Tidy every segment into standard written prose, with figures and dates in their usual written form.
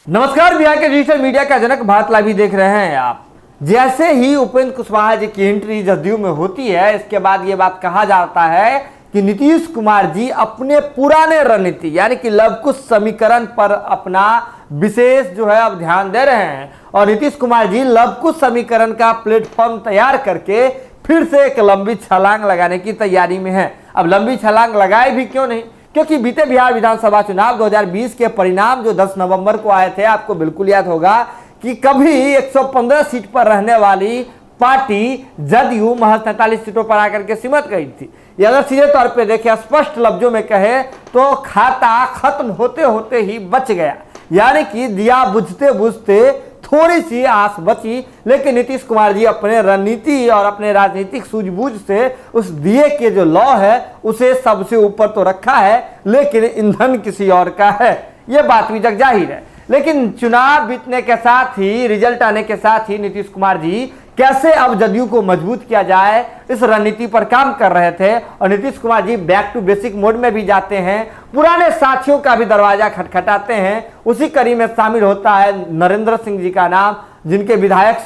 नमस्कार, बिहार के digital media का जनक भारत लाइव देख रहे हैं आप। जैसे ही उपेंद्र कुशवाहा जी की एंट्री जदयू में होती है, इसके बाद ये बात कहा जाता है कि नीतीश कुमार जी अपने पुराने रणनीति यानी कि लव कुश समीकरण पर अपना विशेष जो है अब ध्यान दे रहे हैं और नीतीश कुमार जी लव कुश समीकरण का प्लेटफॉर्म तैयार करके फिर से एक लंबी छलांग लगाने की तैयारी में है। अब लंबी छलांग लगाए भी क्यों नहीं, क्योंकि बीते बिहार विधानसभा चुनाव 2020 के परिणाम जो 10 नवंबर को आए थे, आपको बिल्कुल याद होगा कि कभी 115 सीट पर रहने वाली पार्टी जदयू महज 43 सीटों पर आकर के सिमट गई थी। ये अगर सीधे तौर पे देखे, स्पष्ट लफ्जों में कहे तो खाता खत्म होते होते ही बच गया, यानी कि दिया बुझते बुझते थोड़ी सी आस बची। लेकिन नीतीश कुमार जी अपने रणनीति और अपने राजनीतिक सूझबूझ से उस दिए के जो लौ है उसे सबसे ऊपर तो रखा है, लेकिन ईंधन किसी और का है, ये बात भी जग जाहिर है। लेकिन चुनाव बीतने के साथ ही, रिजल्ट आने के साथ ही नीतीश कुमार जी कैसे अब जदयू को मजबूत किया जाए इस रणनीति पर काम कर रहे थे और Nitish Kumar ji back to basic mode में भी जाते हैं, पुराने साथियों का भी दरवाजा खटखटाते हैं। उसी कड़ी में शामिल होता है नरेंद्र सिंह जी का नाम, जिनके विधायक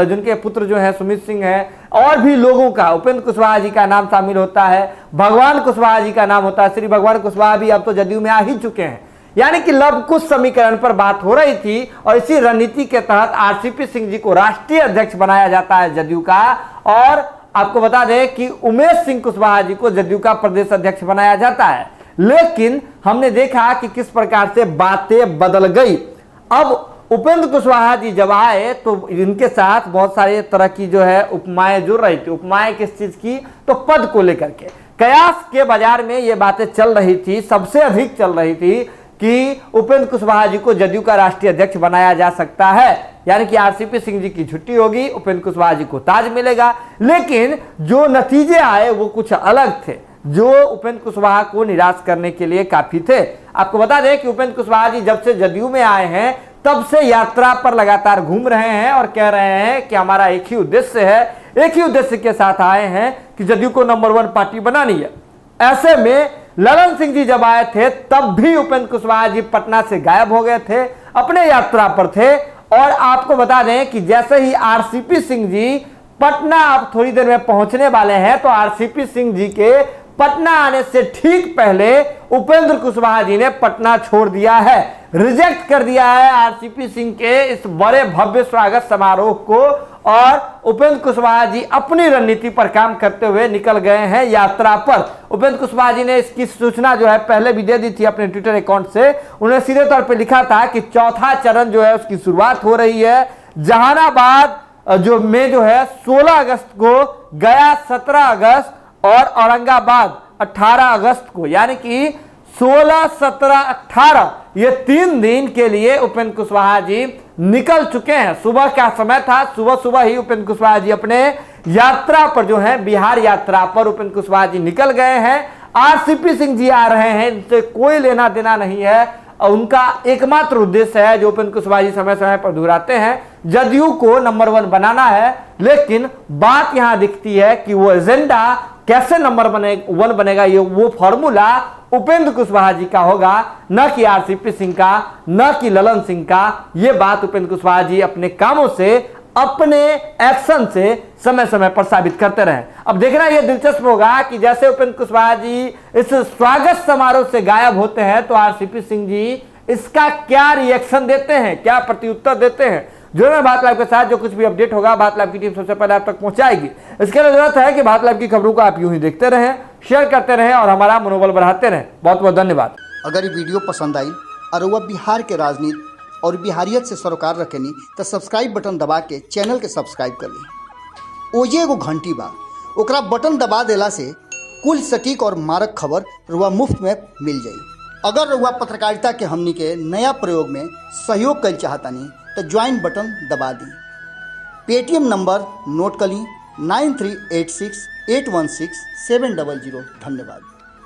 जिनके पुत्र जो है सुमित सिंह है, और भी लोगों का, उपेंद्र कुशवाहा जी का नाम शामिल होता है, भगवान कुशवाहा जी का नाम होता है। श्री भगवान कुशवाहा भी अब तो जदयू में आ ही चुके हैं। यानी कि लव कुश समीकरण पर बात हो रही थी और इसी रणनीति के तहत आरसीपी सिंह जी को राष्ट्रीय अध्यक्ष बनाया जाता है जदयू का, और आपको बता दें कि उमेश सिंह कुशवाहा जी को जदयू का प्रदेश अध्यक्ष बनाया जाता है। लेकिन हमने देखा कि किस प्रकार से बातें बदल गई। अब उपेंद्र कुशवाहा जी जब आए तो इनके साथ बहुत सारे तरह की जो है उपमाएं जुड़ रही थी। उपमाएं किस चीज की, तो पद को लेकर के कयास के बाजार में ये बातें चल रही थी, सबसे अधिक चल रही थी कि उपेंद्र कुशवाहा जी को जदयू का राष्ट्रीय अध्यक्ष बनाया जा सकता है, यानी कि आरसीपी सिंह जी की छुट्टी होगी, उपेंद्र कुशवाहा जी को ताज मिलेगा। लेकिन जो नतीजे आए वो कुछ अलग थे, जो उपेंद्र कुशवाहा को निराश करने के लिए काफी थे। आपको बता दें कि उपेंद्र कुशवाहा जी जब से जदयू में आए हैं तब से यात्रा पर लगातार घूम रहे हैं और कह रहे हैं कि हमारा एक ही उद्देश्य है, एक ही उद्देश्य के साथ आए हैं कि जदयू को नंबर 1 पार्टी बनानी है। ऐसे में ललन सिंह जी जब आए थे तब भी उपेंद्र कुशवाहा जी पटना से गायब हो गए थे, अपने यात्रा पर थे। और आपको बता दें कि जैसे ही आरसीपी सिंह जी पटना अब थोड़ी देर में पहुंचने वाले हैं, तो आरसीपी सिंह जी के पटना आने से ठीक पहले उपेंद्र कुशवाहा जी ने पटना छोड़ दिया है, रिजेक्ट कर दिया है आरसीपी सिंह के इस बड़े भव्य स्वागत समारोह को, और उपेंद्र कुशवाहा जी अपनी रणनीति पर काम करते हुए निकल गए हैं यात्रा पर। उपेंद्र कुशवाहा जी ने इसकी सूचना जो है पहले भी दे दी थी अपने ट्विटर अकाउंट से। उन्होंने सीधे तौर पर लिखा था कि चौथा चरण जो है उसकी शुरुआत हो रही है जहानाबाद जो में जो है 16 अगस्त को, गया 17 अगस्त और औरंगाबाद 18 अगस्त को, यानी कि 16, 17, 18 ये 3 दिन के लिए उपेंद्र कुशवाहा जी निकल चुके हैं। सुबह का समय था, सुबह सुबह ही उपेंद्र कुशवाहा जी अपने यात्रा पर जो है, बिहार यात्रा पर उपेंद्र कुशवाहा जी निकल गए हैं। आरसीपी सिंह जी आ रहे हैं, इनसे कोई लेना देना नहीं है, और उनका एकमात्र उद्देश्य है जो उपेंद्र कुशवाहा जी समय समय पर दोहराते हैं, जदयू को नंबर 1 बनाना है। लेकिन बात यहां दिखती है कि वो एजेंडा कैसे नंबर 1 बनेगा, ये वो फॉर्मूला उपेंद्र कुशवाहा जी का होगा, न कि आरसीपी सिंह का, न कि ललन सिंह का। ये बात उपेंद्र कुशवाहा जी अपने कामों से, अपने एक्शन से समय समय पर साबित करते रहे। अब देखना यह दिलचस्प होगा कि जैसे उपेंद्र कुशवाहा जी इस स्वागत समारोह से गायब होते हैं तो आरसीपी सिंह जी इसका क्या रिएक्शन देते हैं, क्या प्रत्युत्तर देते हैं। जो मैं भारत लाइव के साथ जो कुछ भी अपडेट होगा भारत लाइव की टीम सबसे पहले आप तक पहुंचाएगी। इसके लिए जरूरत है कि भारत लाइव की खबरों को आप यूं ही देखते रहें, शेयर करते रहें और हमारा मनोबल बढ़ाते रहें। बहुत बहुत धन्यवाद। अगर ये वीडियो पसंद आई और वह बिहार के राजनीति और बिहारियत से सरोकार रखेनी तो सब्सक्राइब बटन दबा के चैनल के सब्सक्राइब कर ली। ओजे एगो घंटी बा, ओकरा बटन दबा देला से कुल सटीक और मारक खबर रुआ मुफ्त में मिल जाई। अगर रुआ पत्रकारिता के हमनी के नया प्रयोग में सहयोग कर चाहतानी तो ज्वाइन बटन दबा दी। पेटीएम नंबर नोट कर ली 9386816700। धन्यवाद।